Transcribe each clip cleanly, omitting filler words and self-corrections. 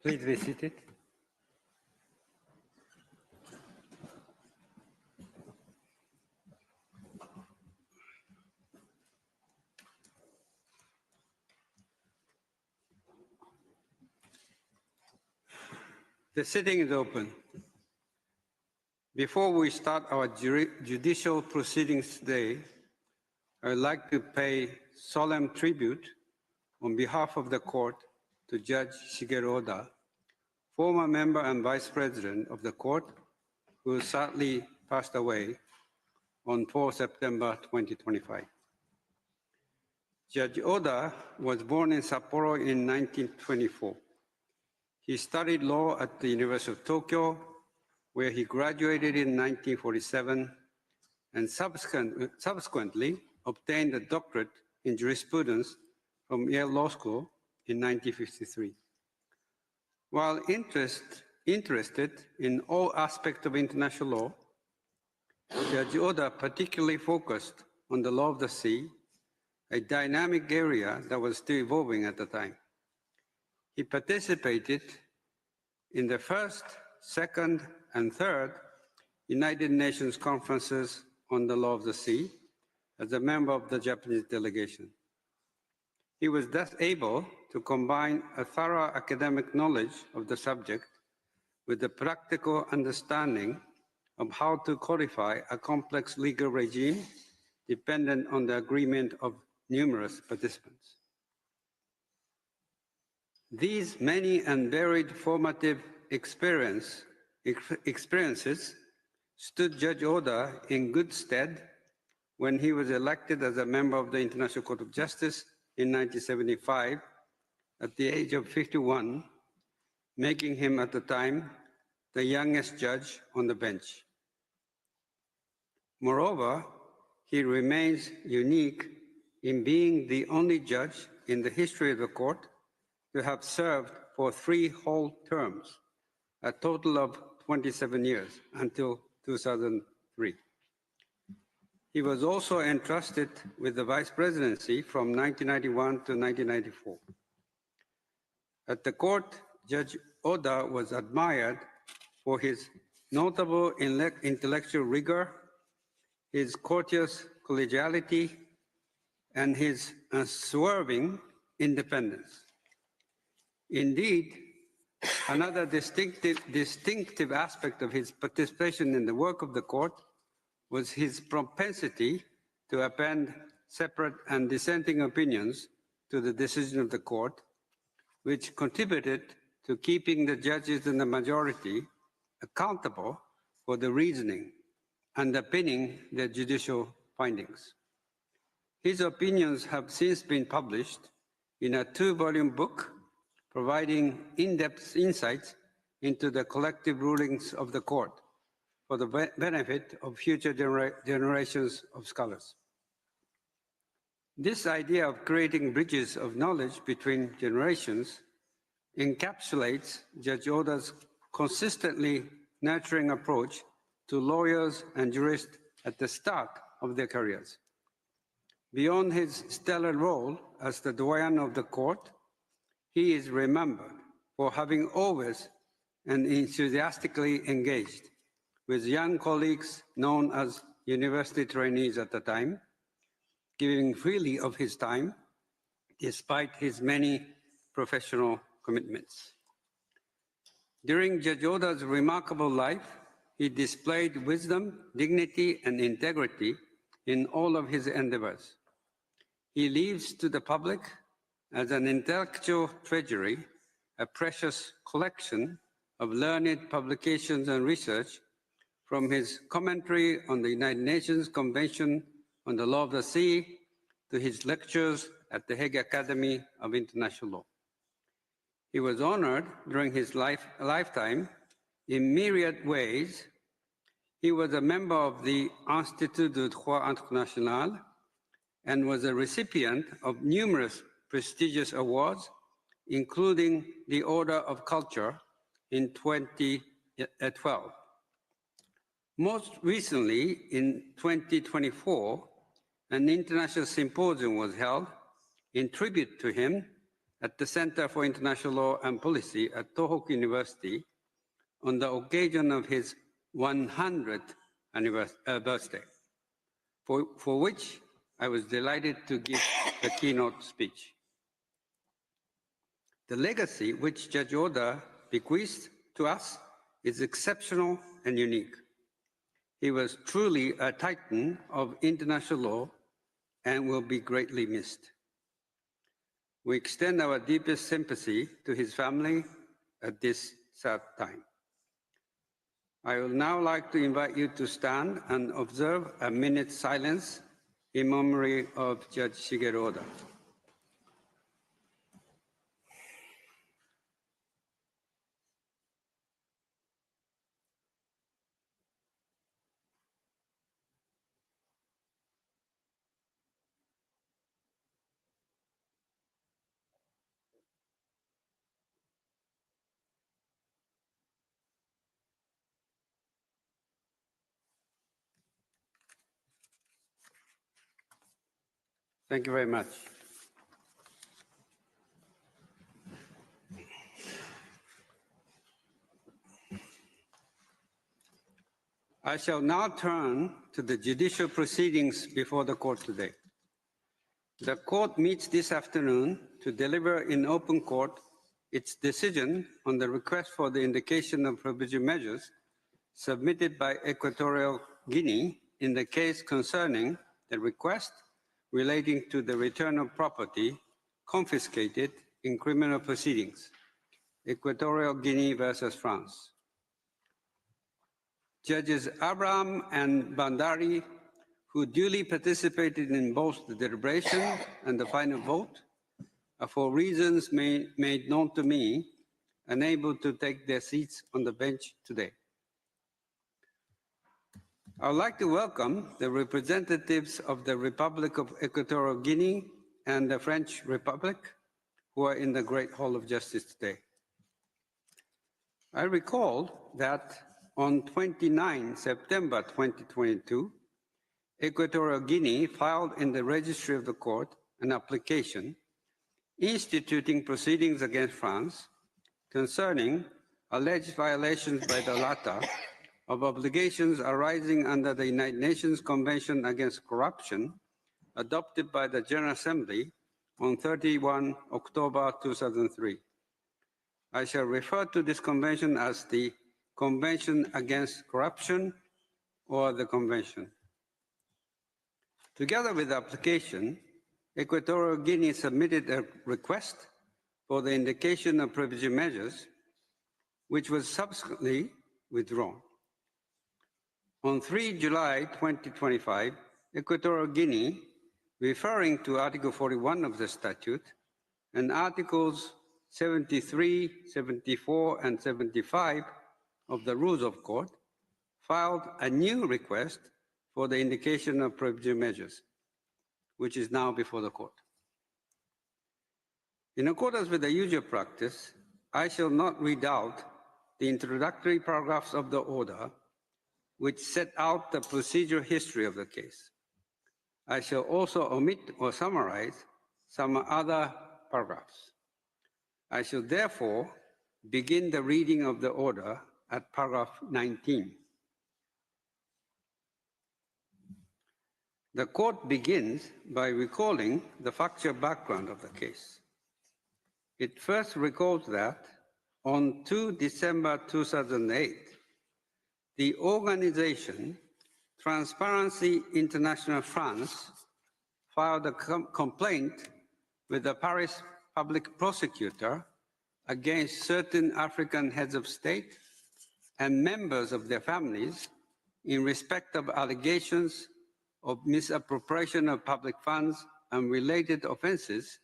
Please be seated. The sitting is open. Before we start our judicial proceedings today, I would like to pay solemn tribute on behalf of the court to Judge Shigeru Oda, former member and vice president of the court, who sadly passed away on 4 September 2025. Judge Oda was born in Sapporo in 1924. He studied law at the University of Tokyo, where he graduated in 1947 and subsequently obtained a doctorate in jurisprudence from Yale Law School in 1953. While interested in all aspects of international law, Judge Oda particularly focused on the law of the sea, a dynamic area that was still evolving at the time. He participated in the first, second, and third United Nations conferences on the law of the sea as a member of the Japanese delegation. He was thus able to combine a thorough academic knowledge of the subject with the practical understanding of how to codify a complex legal regime dependent on the agreement of numerous participants. These many and varied formative experiences stood Judge Oda in good stead when he was elected as a member of the International Court of Justice in 1975 at the age of 51, making him at the time the youngest judge on the bench. Moreover, he remains unique in being the only judge in the history of the court to have served for 3 whole terms, a total of 27 years until 2003. He was also entrusted with the vice presidency from 1991 to 1994. At the court, Judge Oda was admired for his notable intellectual rigor, his courteous collegiality, and his unswerving independence. Indeed, another distinctive aspect of his participation in the work of the court was his propensity to append separate and dissenting opinions to the decision of the court, which contributed to keeping the judges in the majority accountable for the reasoning underpinning their judicial findings. His opinions have since been published in a 2-volume book providing in-depth insights into the collective rulings of the court for the benefit of future generations of scholars. This idea of creating bridges of knowledge between generations encapsulates Judge Oda's consistently nurturing approach to lawyers and jurists at the start of their careers. Beyond his stellar role as the doyen of the court, he is remembered for having always and enthusiastically engaged with young colleagues known as university trainees at the time, giving freely of his time despite his many professional commitments. During Judge Oda's remarkable life, he displayed wisdom, dignity, and integrity in all of his endeavors. He leaves to the public as an intellectual treasury, a precious collection of learned publications and research, from his commentary on the United Nations Convention on the Law of the Sea to his lectures at the Hague Academy of International Law. He was honored during his lifetime in myriad ways. He was a member of the Institut du Droit International and was a recipient of numerous prestigious awards, including the Order of Culture in 2012. Most recently, in 2024, an international symposium was held in tribute to him at the Center for International Law and Policy at Tohoku University on the occasion of his 100th birthday, for which I was delighted to give the keynote speech. The legacy which Judge Oda bequeathed to us is exceptional and unique. He was truly a titan of international law and will be greatly missed. We extend our deepest sympathy to his family at this sad time. I would now like to invite you to stand and observe a minute's silence in memory of Judge Shigeru Oda. Thank you very much. I shall now turn to the judicial proceedings before the court today. The court meets this afternoon to deliver in open court its decision on the request for the indication of provisional measures submitted by Equatorial Guinea in the case concerning the request relating to the return of property confiscated in criminal proceedings, Equatorial Guinea versus France. Judges Abraham and Bandari, who duly participated in both the deliberation and the final vote, are for reasons made known to me, unable to take their seats on the bench today. I would like to welcome the representatives of the Republic of Equatorial Guinea and the French Republic, who are in the Great Hall of Justice today. I recall that on 29 September 2022, Equatorial Guinea filed in the registry of the court an application instituting proceedings against France concerning alleged violations by the latter of obligations arising under the United Nations Convention Against Corruption adopted by the General Assembly on 31 October 2003. I shall refer to this convention as the Convention Against Corruption or the Convention. Together with the application, Equatorial Guinea submitted a request for the indication of provisional measures, which was subsequently withdrawn. On 3 July 2025, Equatorial Guinea, referring to Article 41 of the statute and Articles 73, 74, and 75 of the Rules of Court, filed a new request for the indication of provisional measures, which is now before the court. In accordance with the usual practice, I shall not read out the introductory paragraphs of the order, which set out the procedural history of the case. I shall also omit or summarize some other paragraphs. I shall therefore begin the reading of the order at paragraph 19. The court begins by recalling the factual background of the case. It first recalls that on 2 December 2008, the organization Transparency International France filed a complaint with the Paris public prosecutor against certain African heads of state and members of their families in respect of allegations of misappropriation of public funds and related offenses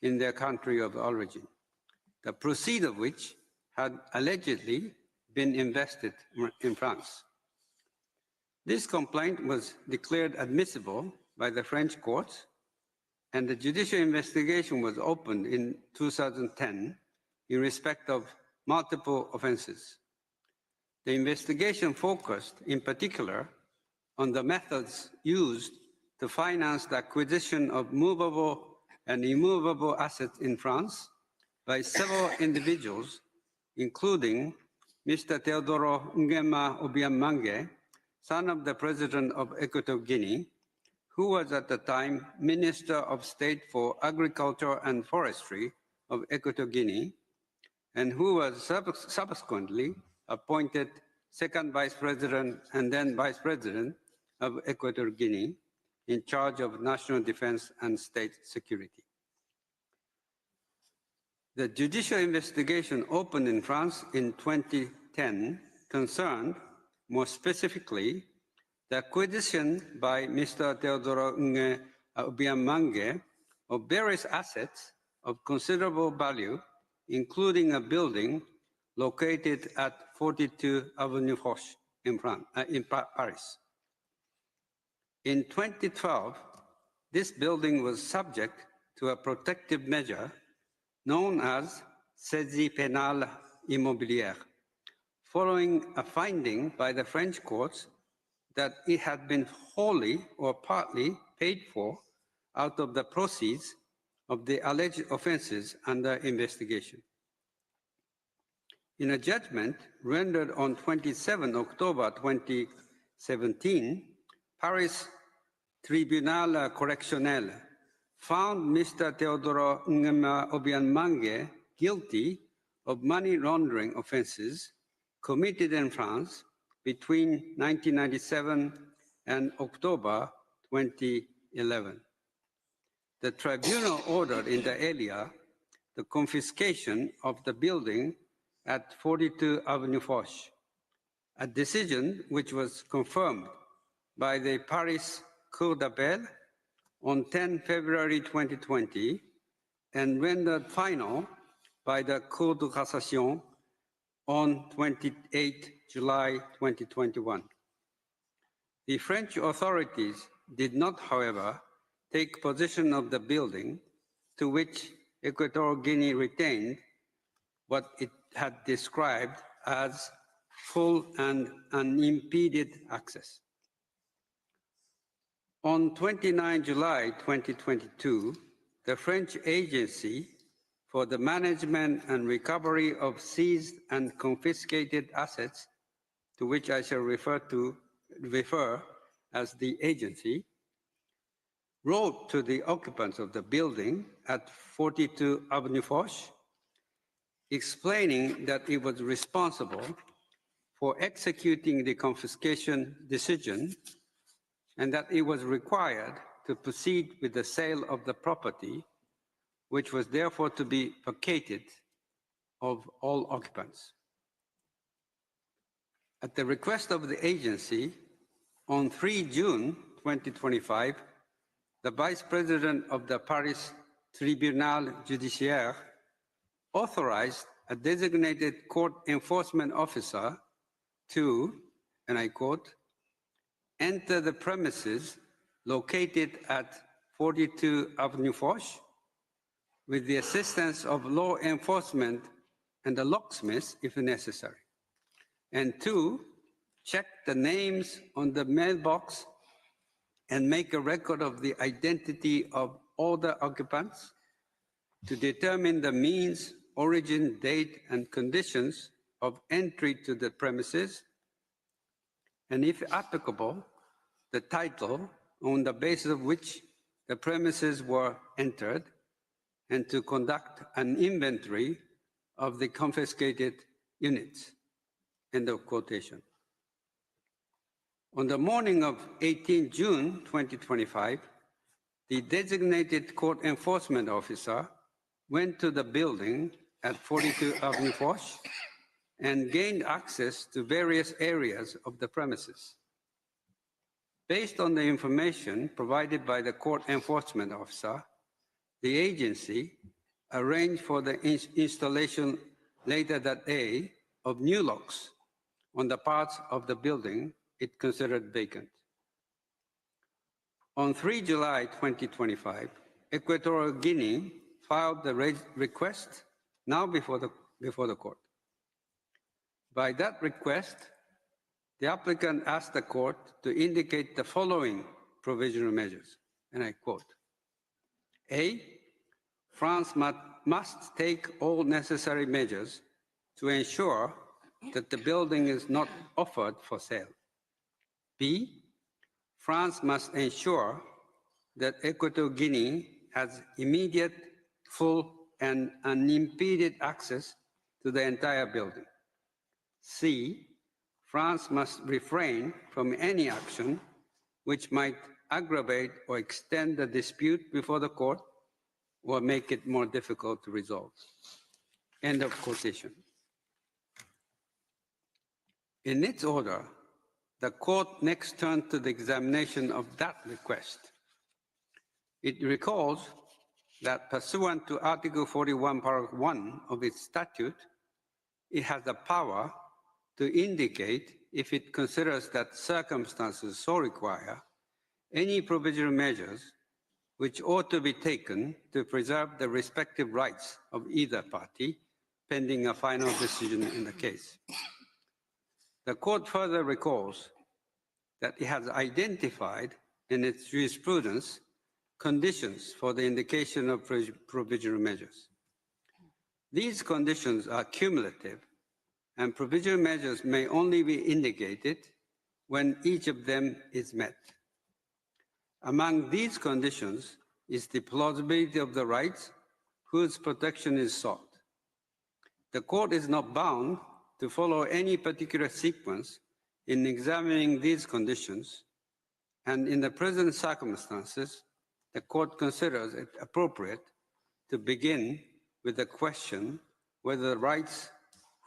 in their country of origin, the proceeds of which had allegedly been invested in France. This complaint was declared admissible by the French courts, and the judicial investigation was opened in 2010 in respect of multiple offenses. The investigation focused in particular on the methods used to finance the acquisition of movable and immovable assets in France by several individuals, including Mr. Teodoro Nguema Obiang-Mangue, son of the President of Equatorial Guinea, who was at the time Minister of State for Agriculture and Forestry of Equatorial Guinea, and who was subsequently appointed second Vice President and then Vice President of Equatorial Guinea in charge of national defense and state security. The judicial investigation opened in France in 2010 concerned, more specifically, the acquisition by Mr. Teodoro Obiang-Mangue of various assets of considerable value, including a building located at 42 Avenue Foch in Paris. In 2012, this building was subject to a protective measure known as saisie pénale immobilière, following a finding by the French courts that it had been wholly or partly paid for out of the proceeds of the alleged offenses under investigation. In a judgment rendered on 27 October 2017, Paris Tribunal Correctionnel found Mr. Teodoro Nguema Obiang-Mangue guilty of money laundering offenses committed in France between 1997 and October 2011. The tribunal ordered inter alia the confiscation of the building at 42 Avenue Foch, a decision which was confirmed by the Paris Cour d'appel on 10 February 2020 and rendered final by the Cour de cassation on 28 July 2021. The French authorities did not, however, take possession of the building, to which Equatorial Guinea retained what it had described as full and unimpeded access. On 29 July 2022, the French Agency for the Management and Recovery of Seized and Confiscated Assets, to which I shall refer as the agency, wrote to the occupants of the building at 42 Avenue Foch, explaining that it was responsible for executing the confiscation decision and that it was required to proceed with the sale of the property, which was therefore to be vacated of all occupants. At the request of the agency, on 3 June 2025, the Vice President of the Paris Tribunal Judiciaire authorized a designated court enforcement officer to, and I quote, enter the premises located at 42 Avenue Foch with the assistance of law enforcement and a locksmith if necessary. And two, check the names on the mailbox and make a record of the identity of all the occupants to determine the means, origin, date, and conditions of entry to the premises, and if applicable, the title on the basis of which the premises were entered, and to conduct an inventory of the confiscated units. End of quotation. On the morning of 18 June 2025, the designated court enforcement officer went to the building at 42 Avenue Foch and gained access to various areas of the premises. Based on the information provided by the court enforcement officer, the agency arranged for the installation later that day of new locks on the parts of the building it considered vacant. On 3 July 2025, Equatorial Guinea filed the request now before the court. By that request, the applicant asked the court to indicate the following provisional measures, and I quote, A, France must take all necessary measures to ensure that the building is not offered for sale. B, France must ensure that Equatorial Guinea has immediate, full, and unimpeded access to the entire building. C, France must refrain from any action which might aggravate or extend the dispute before the court or make it more difficult to resolve. End of quotation. In its order, the court next turned to the examination of that request. It recalls that pursuant to Article 41, Paragraph 1 of its statute, it has the power to indicate, if it considers that circumstances so require, any provisional measures which ought to be taken to preserve the respective rights of either party pending a final decision in the case. The court further recalls that it has identified in its jurisprudence conditions for the indication of provisional measures. These conditions are cumulative, and provisional measures may only be indicated when each of them is met. Among these conditions is the plausibility of the rights whose protection is sought. The court is not bound to follow any particular sequence in examining these conditions, and in the present circumstances, the court considers it appropriate to begin with the question whether the rights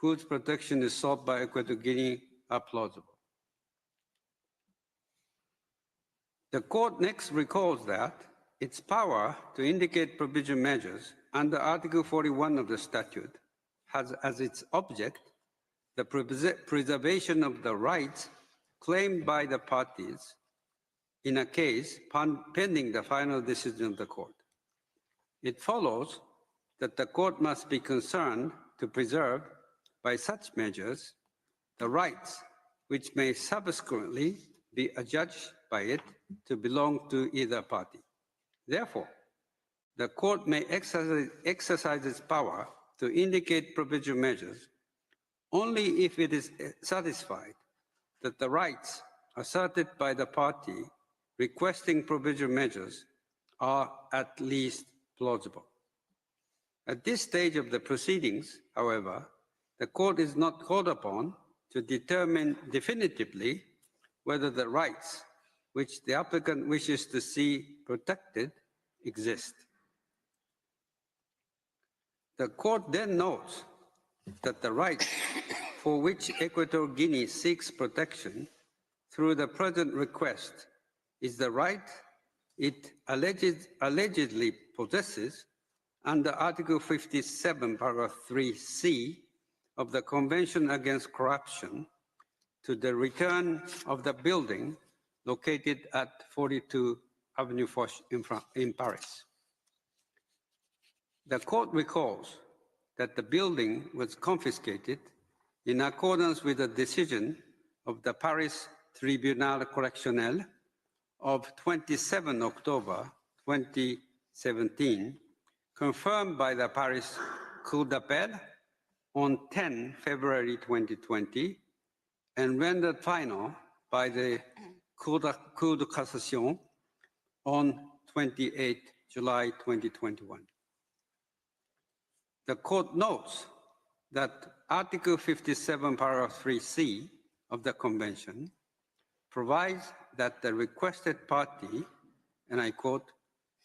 whose protection is sought by Equatorial Guinea are plausible. The court next recalls that its power to indicate provisional measures under Article 41 of the statute has as its object the preservation of the rights claimed by the parties in a case pending the final decision of the court. It follows that the court must be concerned to preserve by such measures the rights which may subsequently be adjudged by it to belong to either party. Therefore, the court may exercise its power to indicate provisional measures only if it is satisfied that the rights asserted by the party requesting provisional measures are at least plausible. At this stage of the proceedings, however, the court is not called upon to determine definitively whether the rights which the applicant wishes to see protected exist. The court then notes that the right for which Equatorial Guinea seeks protection through the present request is the right it allegedly possesses under Article 57, Paragraph 3C of the Convention Against Corruption to the return of the building located at 42 Avenue Foch in Paris. The court recalls that the building was confiscated in accordance with a decision of the Paris Tribunal Correctionnel of 27 October 2017, confirmed by the Paris Cour d'Appel on 10 February 2020, and rendered final by the Cour de Cassation on 28 July 2021. The court notes that Article 57, Paragraph 3C of the Convention provides that the requested party, and I quote,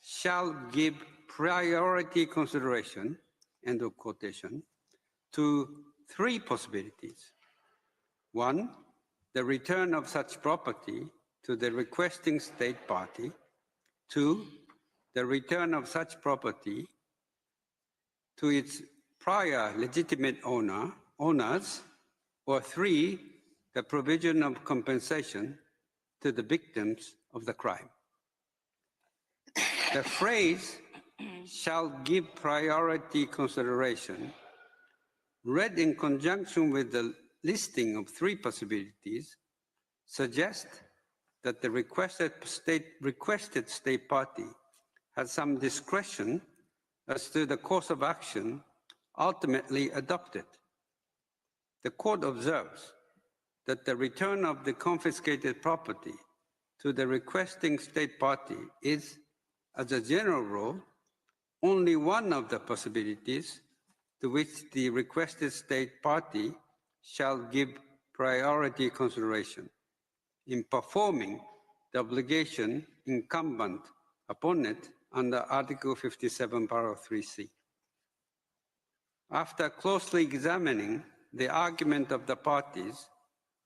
shall give priority consideration, end of quotation, to three possibilities. One, the return of such property to the requesting state party. Two, the return of such property to its prior legitimate owners. Or three, the provision of compensation to the victims of the crime. The phrase, shall give priority consideration, read in conjunction with the listing of three possibilities, suggests that the requested state party has some discretion as to the course of action ultimately adopted. The court observes that the return of the confiscated property to the requesting state party is, as a general rule, only one of the possibilities to which the requested state party shall give priority consideration in performing the obligation incumbent upon it under Article 57, paragraph 3c. After closely examining the argument of the parties,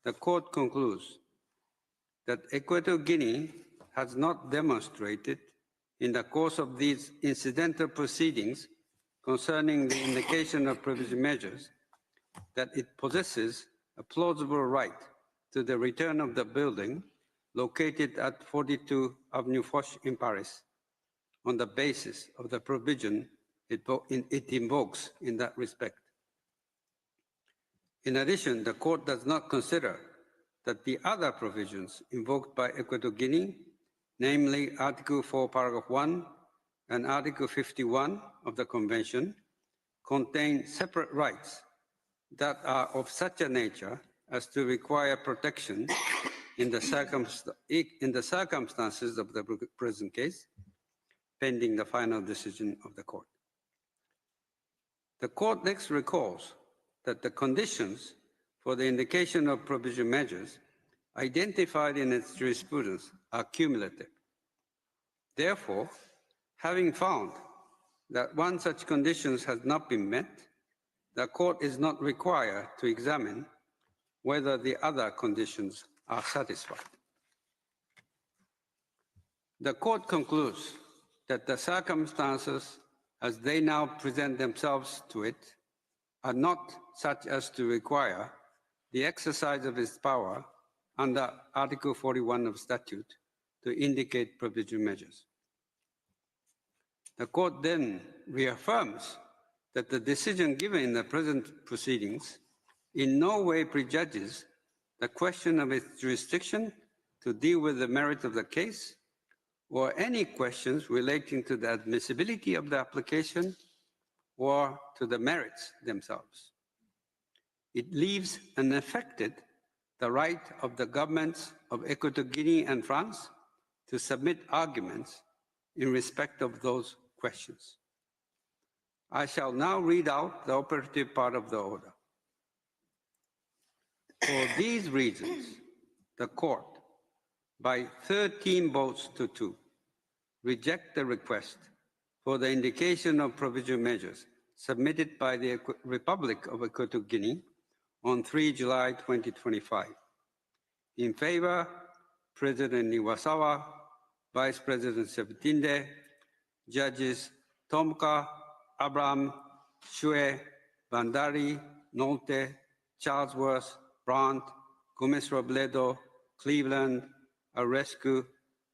the court concludes that Equatorial Guinea has not demonstrated in the course of these incidental proceedings concerning the indication of provision measures that it possesses a plausible right to the return of the building located at 42 Avenue Foch in Paris on the basis of the provision it invokes in that respect. In addition, the court does not consider that the other provisions invoked by Equatorial Guinea, namely Article 4, paragraph 1 and Article 51 of the Convention, contain separate rights that are of such a nature as to require protection in the circumstances of the present case, pending the final decision of the court. The court next recalls that the conditions for the indication of provision measures identified in its jurisprudence are cumulative. Therefore, having found that one such condition has not been met, the court is not required to examine whether the other conditions are satisfied. The court concludes that the circumstances as they now present themselves to it are not such as to require the exercise of its power under Article 41 of statute to indicate provision measures. The court then reaffirms that the decision given in the present proceedings in no way prejudges the question of its jurisdiction to deal with the merit of the case or any questions relating to the admissibility of the application or to the merits themselves. It leaves unaffected the right of the governments of Equatorial Guinea and France to submit arguments in respect of those questions. I shall now read out the operative part of the order. For these reasons, the court, by 13 votes to 2, reject the request for the indication of provision measures submitted by the Republic of Equatorial Guinea on 3 July 2025. In favor, President Iwasawa, Vice President Sebutinde, Judges Tomka, Abraham, Shue, Bandari, Nolte, Charlesworth, Brandt, Gomez Robledo, Cleveland, Arescu,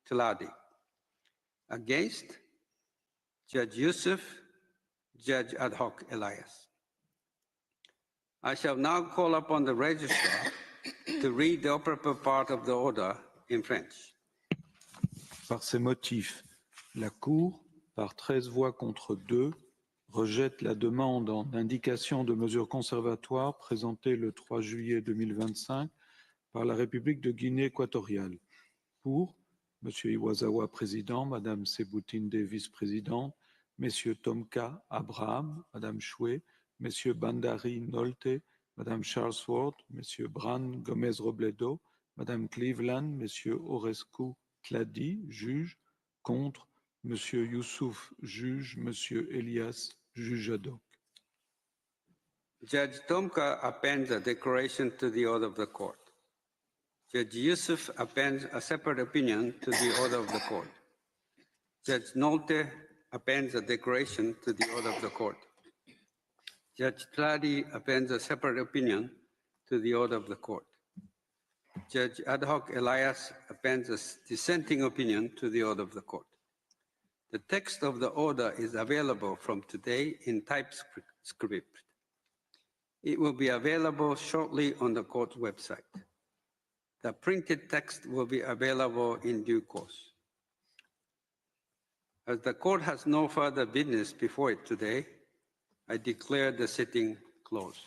Tuladi. Against, Judge Yusuf, Judge Ad hoc Elias. I shall now call upon the registrar to read the operative part of the order in French. Par ces motifs, la Cour, par 13 voix contre 2, rejette la demande en indication de mesures conservatoires présentée le 3 juillet 2025 par la République de Guinée équatoriale. Pour M. Iwasawa, président, Mme Sebutinde, vice-présidente, M. Tomka Abraham, Mme Choué, M. Bandari Nolte, Mme Charlesworth, M. Bran Gomez Robledo, Mme Cleveland, M. Orescu Tladi, juge, contre M. Youssouf, juge, M. Elias, juge ad hoc. Judge Tomka appends a declaration to the order of the court. Judge Yusuf appends a separate opinion to the order of the court. Judge Nolte appends a declaration to the order of the court. Judge Tladi appends a separate opinion to the order of the court. Judge Ad hoc Elias appends a dissenting opinion to the order of the court. The text of the order is available from today in typescript. It will be available shortly on the court's website. The printed text will be available in due course. As the court has no further business before it today, I declare the sitting closed.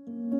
you.